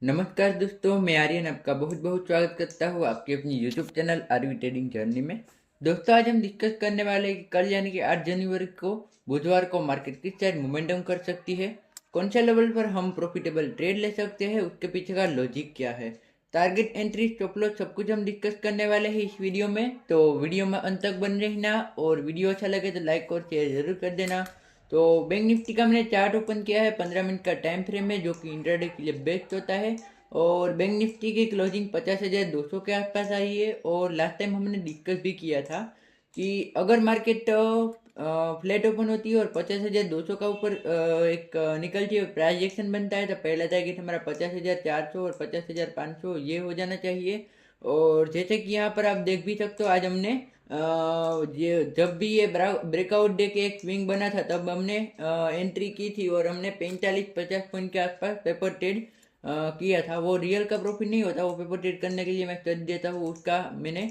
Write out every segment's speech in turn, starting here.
नमस्कार दोस्तों, मैं आर्यन आपका बहुत बहुत स्वागत करता हूँ आपके अपनी YouTube channel RV trading journey में। दोस्तों, आज हम डिस्कस करने वाले हैं कि कल यानी कि 8 जनवरी को बुधवार को मार्केट किस साइड मोमेंटम कर सकती है, कौन से लेवल पर हम प्रॉफिटेबल ट्रेड ले सकते हैं, उसके पीछे का लॉजिक क्या है, टारगेट एंट्री स्टॉप लॉस सब कुछ हम डिस्कस करने वाले हैं इस वीडियो में। तो वीडियो में अंत तक बन रहना और वीडियो अच्छा लगे तो लाइक और शेयर जरूर कर देना। तो बैंक निफ्टी का मैंने चार्ट ओपन किया है 15 मिनट का टाइम फ्रेम है, जो कि इंट्राडे के लिए बेस्ट होता है। और बैंक निफ्टी की क्लोजिंग 50,200 के आसपास आई है। और लास्ट टाइम हमने डिस्कस भी किया था कि अगर मार्केट फ्लैट ओपन होती है और 50,200 का ऊपर एक निकलती है, प्राइस एक्शन बनता है, तो पहला टारगेट हमारा 50,400 और 50,500 ये हो जाना चाहिए। और जैसे कि यहाँ पर आप देख भी सकते हो, आज हमने ये जब भी ये ब्रेकआउट डे के एक स्विंग बना था तब हमने एंट्री की थी और हमने 45-50 पॉइंट के आसपास पेपर ट्रेड किया था। वो रियल का प्रॉफिट नहीं होता, वो पेपर ट्रेड करने के लिए मैं कर देता हूँ, उसका मैंने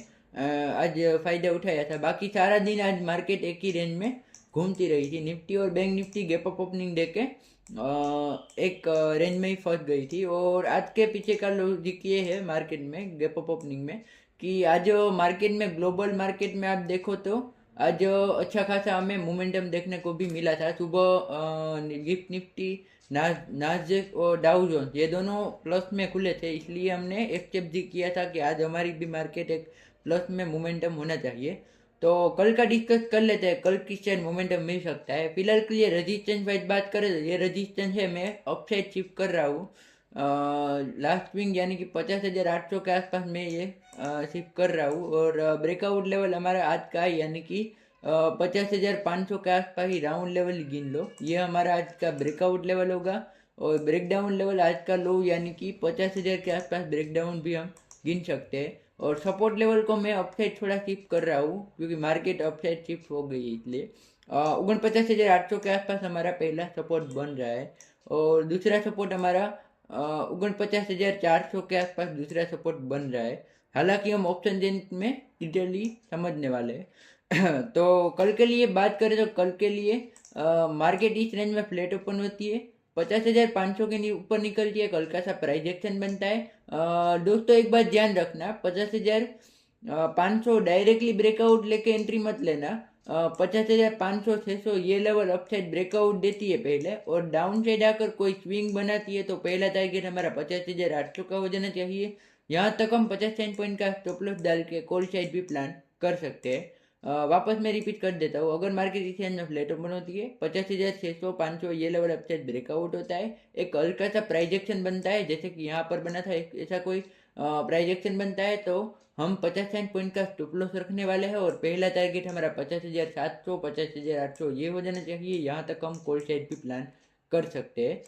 आज फायदा उठाया था। बाकी सारा दिन आज मार्केट एक ही रेंज में घूमती रही थी। निफ्टी और bank Nifty gap up opening दे के एक रेंज में ही फंस गई थी। और आज के पीछे का लॉजिक ये है मार्केट में गैप अप ओपनिंग में कि आज मार्केट में, ग्लोबल मार्केट में आप देखो तो आज अच्छा खासा हमें मोमेंटम देखने को भी मिला था। सुबह गिफ्ट निफ्टी, नास्डेक और डाउ जोन्स ये दोनों प्लस में खुले थे, इसलिए हमने एक्सेप्ट भी किया था कि आज हमारी भी मार्केट एक प्लस में मोमेंटम होना चाहिए। तो कल का डिस्कस कर लेते हैं, कल किस साइड मोमेंटम मिल सकता है। फिलहाल के लिए रेजिस्टेंस वाइज बात करें तो ये रेजिस्टेंस है, मैं अपसाइड शिफ्ट कर रहा हूँ। लास्ट स्विंग यानी कि 50,800 के आसपास मैं ये शिफ्ट कर रहा हूँ। और ब्रेकआउट लेवल हमारा आज का है, यानी कि 50,500 के आसपास ही राउंड लेवल गिन लो, ये हमारा आज का ब्रेकआउट लेवल होगा। और ब्रेकडाउन लेवल आज का लो यानी कि 50,000 के आसपास ब्रेकडाउन भी हम गिन सकते हैं। और सपोर्ट लेवल को मैं अपसाइड थोड़ा शिफ्ट कर रहा हूँ क्योंकि मार्केट अपसाइड शिफ्ट हो गई है, इसलिए 49,800 के आसपास हमारा पहला सपोर्ट बन रहा है। और दूसरा सपोर्ट हमारा 49,400 के आसपास दूसरा सपोर्ट बन रहा है। हालांकि हम ऑप्शन चेन में डिटेली समझने वाले हैं। तो कल के लिए बात करें तो कल के लिए मार्केट इस रेंज में फ्लैट ओपन होती है, 50,500 के ऊपर निकलती है, कल का सा प्राइस एक्शन बनता है। दोस्तों, एक बात ध्यान रखना, 50,500 डायरेक्टली ब्रेकआउट लेके एंट्री मत लेना। 50,500-600 ये लेवल अपसाइड ब्रेकआउट देती है पहले, और डाउन साइड आकर कोई स्विंग बनाती है तो पहला टारगेट हमारा 50,800 का हो जाना चाहिए। यहाँ तक हम 50 पॉइंट का स्टॉप लॉस डाल के कॉल साइड भी प्लान कर सकते हैं। वापस मैं रिपीट कर देता हूँ, अगर मार्केट इस रेंज में फ्लैट ओपन होती है, 50,600-500 ये लेवल अपसाइड ब्रेकआउट होता है, एक हल्का सा प्राइस एक्शन बनता है जैसे कि यहाँ पर बना था, ऐसा कोई प्राइस एक्शन बनता है तो हम 50 पॉइंट का स्टॉप लॉस रखने वाले हैं। और पहला टारगेट हमारा 50,700, 50,800 ये हो जाना चाहिए। यहाँ तक हम कॉल साइड भी प्लान कर सकते हैं।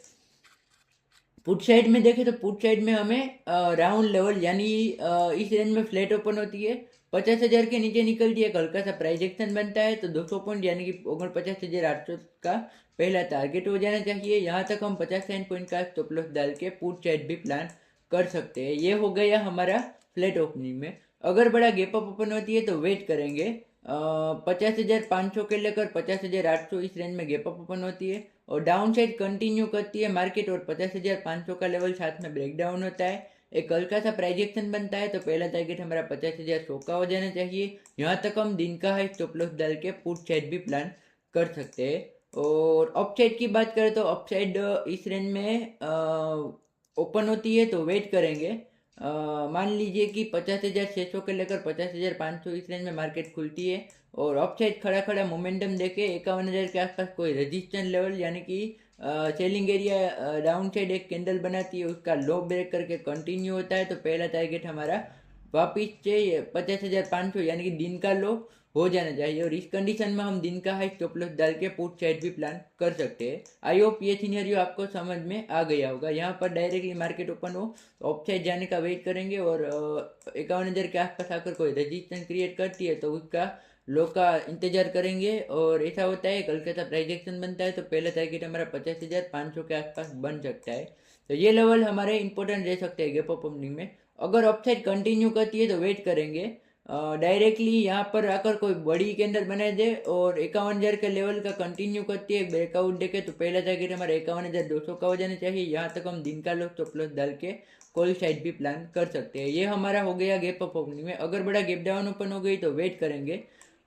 पुट साइड में देखें तो पुट साइड में हमें राउंड लेवल यानी इस रेंज में फ्लैट ओपन होती है, 50,000 के नीचे निकलती है, हल्का सा प्राइस एक्शन बनता है तो 200 पॉइंट यानी कि 49,800 का पहला टारगेट हो जाना चाहिए। यहाँ तक हम 50 पॉइंट का स्टॉप लॉस डाल के पुट साइड भी प्लान कर सकते हैं। ये हो गया हमारा फ्लैट ओपनिंग में। अगर बड़ा गैप अप ओपन होती है तो वेट करेंगे, 50,500 के लेकर 50,800 इस रेंज में गैप अप ओपन होती है और डाउन साइड कंटिन्यू करती है मार्केट, और 50,500 का लेवल साथ में ब्रेक डाउन होता है, एक हल्का सा प्राइजेक्शन बनता है तो पहला टारगेट हमारा 50,100 का हो जाना चाहिए। यहाँ तक हम दिन का हाई स्टॉप लॉस डाल के पुट साइड भी प्लान कर सकते हैं। और अप साइड की बात करें तो अप साइड इस रेंज में ओपन होती है तो वेट करेंगे। मान लीजिए कि 50,600 के लेकर 50,500 इस रेंज में मार्केट खुलती है और अप साइड खड़ा खड़ा मोमेंटम देके 51,000 के आसपास कोई रेजिस्टेंस लेवल यानी कि सेलिंग एरिया डाउन साइड एक कैंडल बनाती है, उसका लो ब्रेक करके कंटिन्यू होता है तो पहला टारगेट हमारा वापिस से 50,500 यानी कि दिन का लो हो जाना चाहिए। और इस कंडीशन में हम दिन का हाई स्टॉप लॉस डाल के पुट साइड भी प्लान कर सकते हैं। आई होप ये सिनेरियो आपको समझ में आ गया होगा। यहाँ पर डायरेक्टली मार्केट ओपन हो तो ऑफ साइड जाने का वेट करेंगे और 51,000 के आसपास आकर कोई रेजिस्टेंस क्रिएट करती है तो उसका लो का इंतजार करेंगे। और ऐसा होता है कल का प्राइस एक्शन बनता है तो पहला टारगेट हमारा 50,500 के आसपास बन सकता है। तो ये लेवल हमारे इंपॉर्टेंट रह सकते हैं गैप अप ओपनिंग में। अगर अपसाइड कंटिन्यू करती है तो वेट करेंगे, डायरेक्टली यहाँ पर आकर कोई बड़ी कैंडल बना दे और 51,000 के लेवल का कंटिन्यू करती है ब्रेकआउट देखे तो पहला टारगेट हमारा 51,200 का हो जाना चाहिए। यहाँ तक हम दिन का लो तो प्लस डाल के कॉल साइड भी प्लान कर सकते हैं। ये हमारा हो गया गैप अप ओपनिंग में। अगर बड़ा गैप डाउन ओपन हो गई तो वेट करेंगे।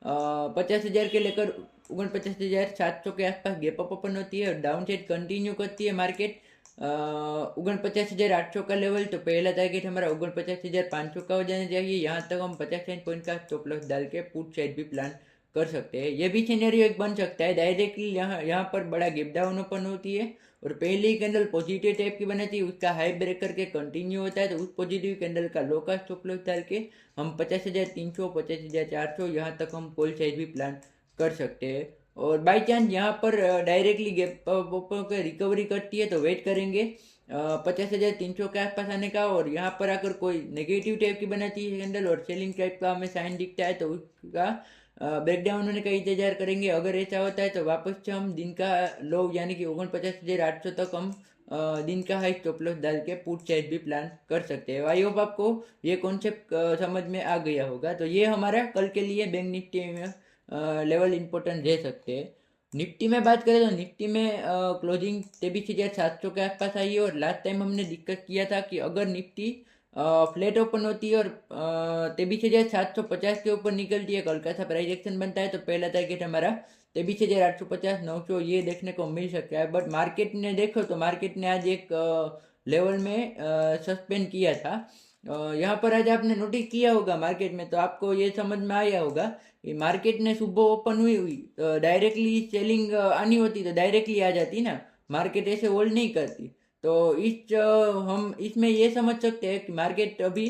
50,000 के लेकर 49,700 के आसपास गैप अप ओपन होती है और डाउन साइड कंटिन्यू करती है मार्केट 49,800 का लेवल। तो पहला टारगेट हमारा 49,500 का हो जाना चाहिए। यहाँ तक हम 50 पॉइंट का स्टॉप लॉस डाल के पुट साइड भी प्लान कर सकते हैं। ये भी सिनेरियो एक बन सकता है डायरेक्टली यहाँ पर बड़ा गैप डाउन ओपन होती है और पहले ही कैंडल पॉजिटिव टाइप की बनती है, उसका हाई ब्रेक करके कंटिन्यू होता है तो उस पॉजिटिव कैंडल का लो का स्टॉप लॉस डाल के हम 50,300 50,400 यहाँ तक हम कॉल साइड भी प्लान कर सकते हैं। और बाई चांस यहाँ पर डायरेक्टली गैप पे रिकवरी करती है तो वेट करेंगे 50,300 के आसपास आने का। और यहाँ पर अगर कोई नेगेटिव टाइप की बनाती है कैंडल और सेलिंग टाइप का हमें साइन दिखता है तो उसका ब्रेकडाउन होने का इंतजार करेंगे। अगर ऐसा होता है तो वापस से हम दिन का लो यानी कि 49,800 तक हम दिन का हाई स्टॉप लॉस डाल के पुट साइड भी प्लान कर सकते हैं। आई होप आपको ये कॉन्सेप्ट समझ में आ गया होगा। तो ये हमारा कल के लिए बैंक निफ्टी में लेवल इंपॉर्टेंट दे सकते हैं। निफ्टी में बात करें तो निफ्टी में क्लोजिंग 23,700 के आसपास आई है और लास्ट टाइम हमने डिस्कस किया था कि अगर निफ्टी फ्लैट ओपन होती है और 23,750 के ऊपर निकलती है, कल का सा प्राइस एक्शन बनता है तो पहला टारगेट हमारा 23,850 900 ये देखने को मिल सकता है। बट मार्केट ने देखो तो मार्केट ने आज एक लेवल में सस्पेंड किया था। यहाँ पर आज आपने नोटिस किया होगा मार्केट में तो आपको ये समझ में आया होगा कि मार्केट ने सुबह ओपन हुई तो डायरेक्टली सेलिंग आनी होती तो डायरेक्टली आ जाती ना, मार्केट ऐसे होल्ड नहीं करती। तो हम इसमें ये समझ सकते हैं कि मार्केट अभी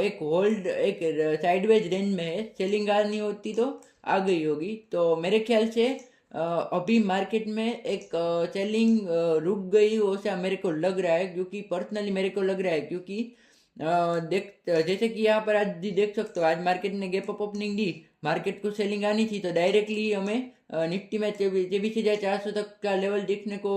एक होल्ड एक साइडवेज रेंज में है, सेलिंग आनी होती तो आ गई होगी। तो मेरे ख्याल से अभी मार्केट में एक सेलिंग रुक गई हो ऐसा मेरे को लग रहा है, क्योंकि पर्सनली मेरे को लग रहा है क्योंकि देख जैसे कि यहाँ पर आज देख सकते हो आज मार्केट ने गैप अप ओपनिंग दी, मार्केट को सेलिंग आनी थी तो डायरेक्टली हमें निफ्टी में 23,400 तक का लेवल देखने को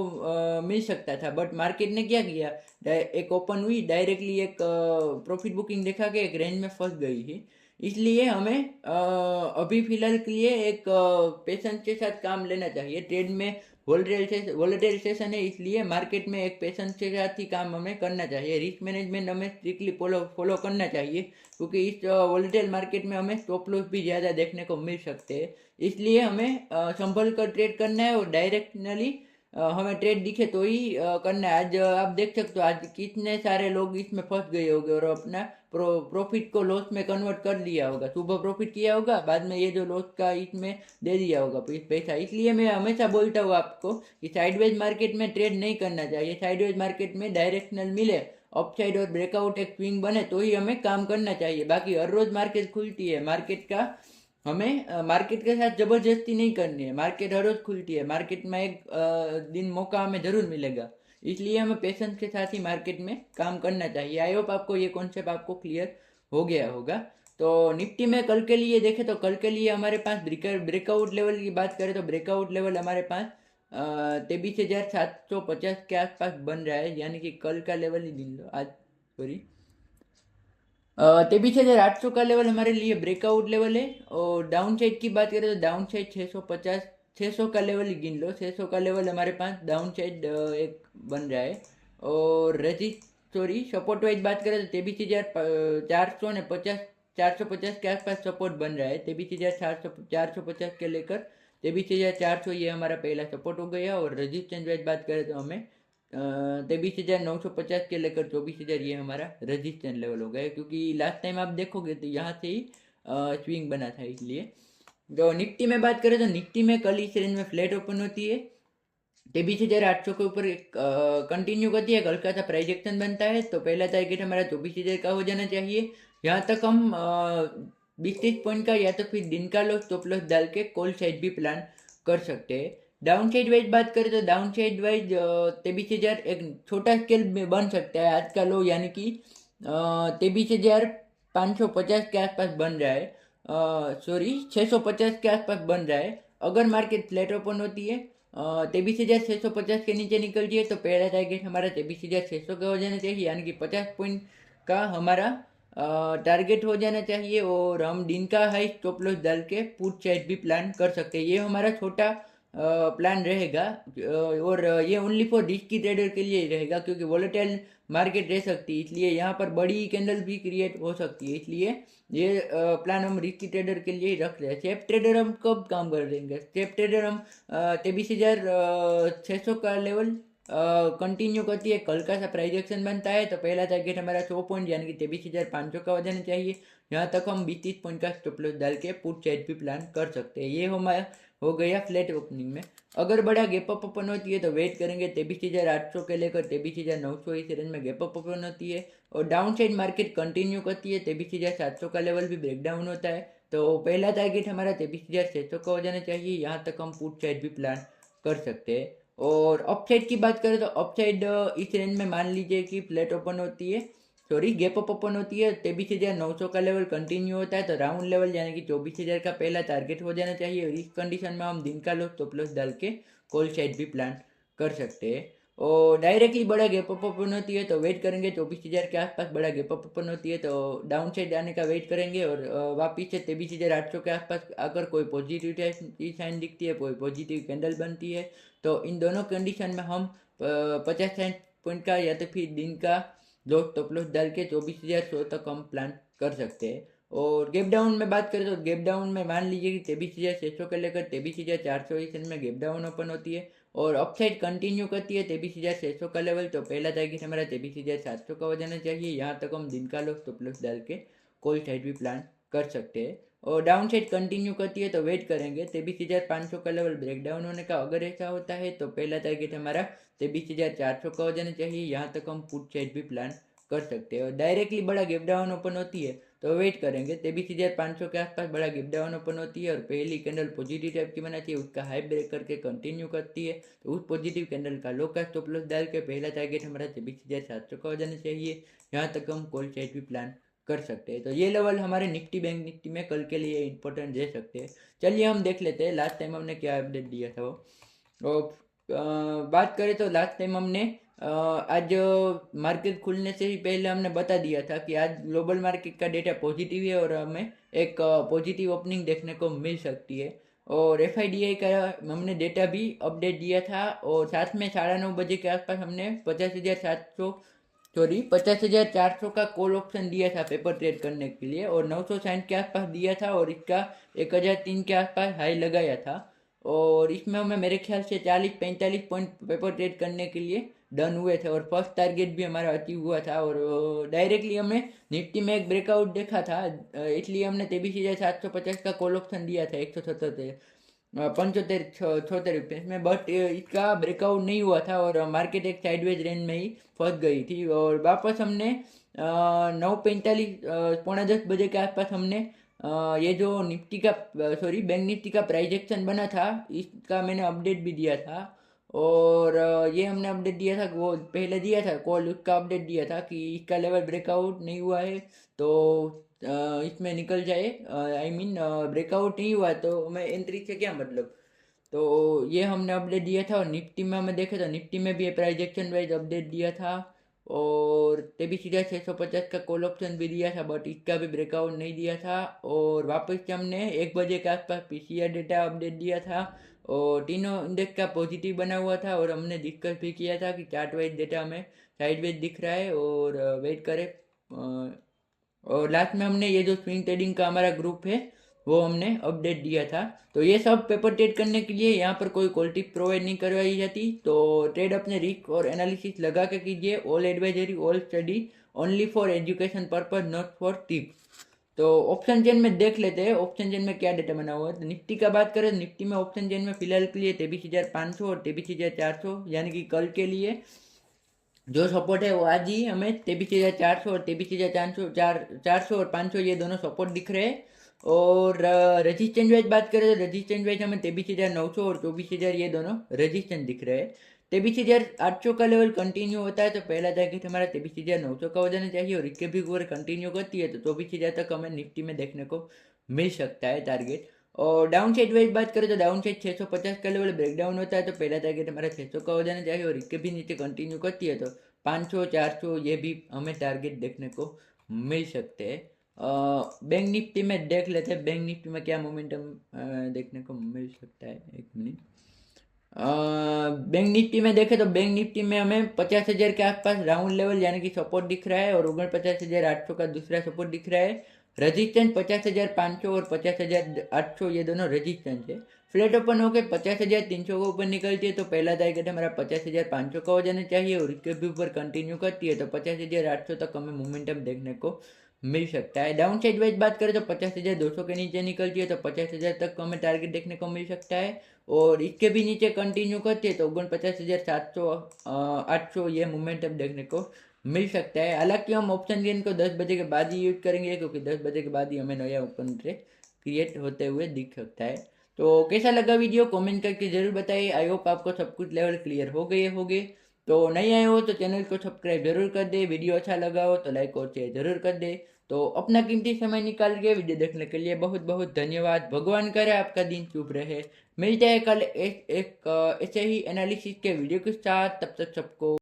मिल सकता था। बट मार्केट ने क्या किया, एक ओपन हुई डायरेक्टली एक प्रॉफिट बुकिंग दिखा के एक रेंज में फंस गई थी। इसलिए हमें अभी फिलहाल के लिए एक पेशेंस के साथ काम लेना चाहिए। ट्रेड में वोलेटाइल सेशन है इसलिए मार्केट में एक पेशेंस के साथ ही काम हमें करना चाहिए। रिस्क मैनेजमेंट हमें स्ट्रिक्टली फॉलो करना चाहिए क्योंकि इस वोलेटाइल मार्केट में हमें स्टॉप लॉस भी ज़्यादा देखने को मिल सकते हैं। इसलिए हमें संभल कर ट्रेड करना है और डायरेक्शनली हमें ट्रेड दिखे तो ही करना है। आज आप देख सकते हो आज कितने सारे लोग इसमें फंस गए होंगे और अपना प्रॉफिट को लॉस में कन्वर्ट कर दिया होगा। सुबह प्रॉफिट किया होगा, बाद में ये जो लॉस का इसमें दे दिया होगा पैसा। इसलिए मैं हमेशा बोलता हूँ आपको कि साइडवेज मार्केट में ट्रेड नहीं करना चाहिए। साइडवेज मार्केट में डायरेक्शनल मिले अपसाइड और ब्रेकआउट एक स्विंग बने तो ही हमें काम करना चाहिए। बाकी हर रोज मार्केट खुलती है, मार्केट का हमें मार्केट के साथ जबरदस्ती नहीं करनी है। मार्केट हर रोज खुलती है, मार्केट में एक दिन मौका हमें जरूर मिलेगा। इसलिए हमें पेशेंस के साथ ही मार्केट में काम करना चाहिए। आई होप आपको ये कॉन्सेप्ट आपको क्लियर हो गया होगा। तो निफ्टी में कल के लिए देखें तो कल के लिए हमारे पास ब्रेकआउट लेवल की बात करें तो ब्रेकआउट लेवल हमारे पास 23,750 के आसपास बन रहा है, यानी कि कल का लेवल ही गिन लो आज, सॉरी 23,800 का लेवल हमारे लिए ब्रेकआउट लेवल है। और डाउन साइड की बात करें तो डाउन साइड 600 का लेवल ही गिन लो, 600 का लेवल हमारे पास डाउन साइड एक बन रहा है। और सपोर्ट वाइज बात करें तो 23,400 ने 450 के आसपास सपोर्ट बन रहा है। 23,450 के लेकर 23,400 ये हमारा पहला सपोर्ट हो गया। और रजिस्टेंस वाइज बात करें तो हमें 23,950 के लेकर 24,000 ये हमारा रजिस्टेंस लेवल हो गया, क्योंकि लास्ट टाइम आप देखोगे तो यहाँ से ही स्विंग बना था। इसलिए जो निफ्टी में बात करें तो निफ्टी में कल इस रेंज में फ्लैट ओपन होती है, 23,800 के ऊपर कंटिन्यू करती है, कल का सा प्राइस एक्शन बनता है तो पहला टारगेट हमारा 24,000 का हो जाना चाहिए। यहाँ तक हम 20-30 पॉइंट का या तो फिर दिन का लो स्टॉप लॉस डाल के कॉल साइड भी प्लान कर सकते हैं। डाउन साइड वाइज बात करें तो डाउन साइड वाइज 23,000 एक छोटा स्केल में बन सकता है आज का लो, यानी कि 23,550 के आसपास बन रहा है, 650 के आसपास बन रहा है। अगर मार्केट फ्लैट ओपन होती है 23,650 के नीचे निकलती है तो पहला टारगेट हमारा 23,600 का हो जाना चाहिए, यानी कि 50 पॉइंट का हमारा टारगेट हो जाना चाहिए और हम दिन का हाई स्टॉप लॉस डाल के पुट साइड भी प्लान कर सकते हैं। ये हमारा छोटा प्लान रहेगा और ये ओनली फॉर रिस्की ट्रेडर के लिए ही रहेगा, क्योंकि वोलेटाइल मार्केट रह सकती है, इसलिए यहाँ पर बड़ी कैंडल भी क्रिएट हो सकती है। इसलिए ये प्लान हम रिस्की ट्रेडर के लिए ही रख रहे हैं। सेफ ट्रेडर हम कब काम कर देंगे? सेफ ट्रेडर हम 23,600 का लेवल कंटिन्यू करती है, कल का सा प्राइस एक्शन बनता है तो पहला टारगेट हमारा 100 पॉइंट यानी कि 23,500 का हो जाना चाहिए। यहाँ तक हम 20-30 पॉइंट का स्टॉप लॉस डाल के पुट साइड भी प्लान कर सकते हैं। ये हमारा हो गया फ्लैट ओपनिंग में। अगर बड़ा गैप अप ओपन होती है तो वेट करेंगे 23,800 के लेकर 23,900 इस रेंज में गैप अप ओपन होती है और डाउन साइड मार्केट कंटिन्यू करती है। 23,700 का लेवल भी ब्रेकडाउन होता है तो पहला टारगेट हमारा 23,600 का हो जाना चाहिए। यहाँ तक हम पुट साइड भी प्लान कर सकते हैं। और अपसाइड की बात करें तो अपसाइड इस रेंज में मान लीजिए कि फ्लैट ओपन होती है, सॉरी गैप अप ओपन होती है, 23,900 का लेवल कंटिन्यू होता है तो राउंड लेवल यानी कि 24,000 का पहला टारगेट हो जाना चाहिए। और इस कंडीशन में हम दिन का लॉस स्टॉप लॉस डाल के कॉल साइड भी प्लान कर सकते हैं। और डायरेक्टली बड़ा गैप अप ओपन होती है तो वेट करेंगे 24,000 के आसपास बड़ा गैप अप ओपन होती है तो डाउन साइड आने का वेट करेंगे और वापिस से 23,800 के आसपास अगर कोई पॉजिटिव साइन दिखती है, कोई पॉजिटिव कैंडल बनती है तो इन दोनों कंडीशन में हम 50-60 पॉइंट का या तो फिर दिन का लॉस स्टॉप लॉस डाल के 24,100 तक हम प्लान कर सकते हैं। और गैप डाउन में बात करें तो गैप डाउन में मान लीजिए कि 23,600 के लेकर 23,400 इस में गैप डाउन ओपन होती है और अपसाइड कंटिन्यू करती है 23,600 का लेवल तो पहला टारगेट हमारा 23,700 का हो जाना चाहिए। यहाँ तक हम दिन का लॉस स्टॉप लॉस डाल के कॉल साइड भी प्लान कर सकते हैं। और डाउन साइड कंटिन्यू करती है तो वेट करेंगे 23,500 का लेवल ब्रेकडाउन होने का। अगर ऐसा होता है तो पहला टारगेट हमारा 23,400 का हो जाना चाहिए। यहाँ तक हम पुट साइड भी प्लान कर सकते हैं। और डायरेक्टली बड़ा गैप डाउन ओपन होती है तो वेट करेंगे 23,500 के आसपास बड़ा गैप डाउन ओपन होती है और पहली कैंडल पॉजिटिव टाइप की बनाती है, उसका हाई ब्रेक करके कंटिन्यू करती है तो उस पॉजिटिव कैंडल का लो का स्टॉप लॉस डाल के पहला टारगेट हमारा 23,700 का हो जाना चाहिए। यहाँ तक हम कॉल साइड भी प्लान कर सकते हैं। तो ये लेवल हमारे निफ्टी बैंक निफ्टी में कल के लिए इंपॉर्टेंट दे सकते हैं। चलिए हम देख लेते हैं लास्ट टाइम हमने क्या अपडेट दिया था वो। बात करें तो लास्ट टाइम हमने आज मार्केट खुलने से ही पहले हमने बता दिया था कि आज ग्लोबल मार्केट का डेटा पॉजिटिव है और हमें एक पॉजिटिव ओपनिंग देखने को मिल सकती है। और FIDI का हमने डेटा भी अपडेट दिया था और साथ में 9:30 बजे के आसपास हमने 50,400 का कॉल ऑप्शन दिया था पेपर ट्रेड करने के लिए और 960 के आसपास दिया था और इसका 1,003 के आसपास हाई लगाया था। और इसमें हमें मेरे ख्याल से 40-45 पॉइंट पेपर ट्रेड करने के लिए डन हुए थे और फर्स्ट टारगेट भी हमारा अचीव हुआ था। और डायरेक्टली हमने निफ्टी में एक ब्रेकआउट देखा था इसलिए हमने 23,750 का कॉल ऑप्शन दिया था 175-76 में, बट इसका ब्रेकआउट नहीं हुआ था और मार्केट एक साइडवेज रेंज में ही फंस गई थी। और वापस हमने 9:45 9:45 बजे के आसपास हमने ये जो निफ्टी का सॉरी बैंक निफ्टी का प्राइस एक्शन बना था इसका मैंने अपडेट भी दिया था। और ये हमने अपडेट दिया था, वो पहले दिया था कॉल, उसका अपडेट दिया था कि इसका लेवल ब्रेकआउट नहीं हुआ है तो इसमें निकल जाए। आई मीन ब्रेकआउट नहीं हुआ तो हमें एंट्री से क्या मतलब। तो ये हमने अपडेट दिया था। और निफ्टी में हमें देखे तो निफ्टी में भी प्राइस एक्शन वाइज अपडेट दिया था और 23,650 का कॉल ऑप्शन भी दिया था बट इसका भी ब्रेकआउट नहीं दिया था। और वापस से हमने 1 बजे के आसपास PCR डेटा अपडेट दिया था और तीनों इंडेक्स का पॉजिटिव बना हुआ था और हमने डिस्कस भी किया था कि चार्ट वाइज डेटा हमें साइडवेज दिख रहा है और वेट करें। और लास्ट में हमने ये जो स्विंग ट्रेडिंग का हमारा ग्रुप है वो हमने अपडेट दिया था। तो ये सब पेपर ट्रेड करने के लिए यहाँ पर कोई कॉल टिप प्रोवाइड नहीं करवाई जाती, तो ट्रेड अपने रिस्क और एनालिसिस लगा के कीजिए। All advisory all study only for education purpose not for tip. तो ऑप्शन चेन में देख लेते हैं ऑप्शन चेन में क्या डेटा बना हुआ है। तो निफ्टी का बात करें, निफ्टी में ऑप्शन चेन में फिलहाल के लिए 23,500 और 23,400 यानी कि कल के लिए जो सपोर्ट है वो आज ही हमें 23,400 और 23,400 और 500 ये दोनों सपोर्ट दिख रहे हैं। और रेजिस्टेंस वाइज बात करें तो रेजिस्टेंस वाइज हमें 23,900 और 24,000 ये दोनों रेजिस्टेंस दिख रहे हैं। 23,800 का लेवल कंटिन्यू होता है तो पहला टारगेट हमारा 23,900 का हो जाना चाहिए और इसके भी ऊपर कंटिन्यू करती है तो 24,000 तक हमें निफ्टी में देखने को मिल सकता है टारगेट। और डाउन साइड वाइज बात करें तो डाउन साइड 650 का लेवल ब्रेकडाउन होता है तो पहला टारगेट हमारा 600 का हो जाना चाहिए और इसके भी नीचे कंटिन्यू करती है तो 500 400 ये भी हमें टारगेट देखने को मिल सकते हैं। बैंक निफ्टी में देख लेते हैं बैंक निफ्टी में क्या मोमेंटम देखने को मिल सकता है। एक मिनट। बैंक निफ्टी में देखें तो बैंक निफ्टी में हमें 50,000 के आसपास राउंड लेवल यानी कि सपोर्ट दिख रहा है और 49,800 का दूसरा सपोर्ट दिख रहा है। रजिस्टेंस 50,500 और 50,800 ये दोनों रजिस्टेंस है। फ्लैट ओपन होकर 50,300 को ऊपर निकलती है तो पहला टारगेट हमारा 50,500 का हो जाना चाहिए और इसके भी ऊपर कंटिन्यू करती है तो 50,800 तक हमें मोमेंटम देखने को मिल सकता है। डाउन साइड वाइज बात करें तो 50,200 के नीचे निकलती है तो 50,000 तक को हमें टारगेट देखने को मिल सकता है और इसके भी नीचे कंटिन्यू करती है तो 49,700 800 ये मोमेंटम देखने को मिल सकता है। हालांकि हम ऑप्शन गेन को 10 बजे के बाद ही यूज करेंगे क्योंकि 10 बजे के बाद ही हमें नया ओपन ट्रेड क्रिएट होते हुए दिख सकता है। तो कैसा लगा वीडियो कमेंट करके जरूर बताइए। आई होप आपको सब कुछ लेवल क्लियर हो गए होंगे। तो नहीं आए हो तो चैनल को सब्सक्राइब जरूर कर दे। वीडियो अच्छा लगा हो तो लाइक और शेयर जरूर कर दे। तो अपना कीमती समय निकाल के वीडियो देखने के लिए बहुत बहुत धन्यवाद। भगवान करे आपका दिन शुभ रहे। मिलते हैं कल एक ऐसे ही एनालिसिस के वीडियो के साथ। तब तक सबको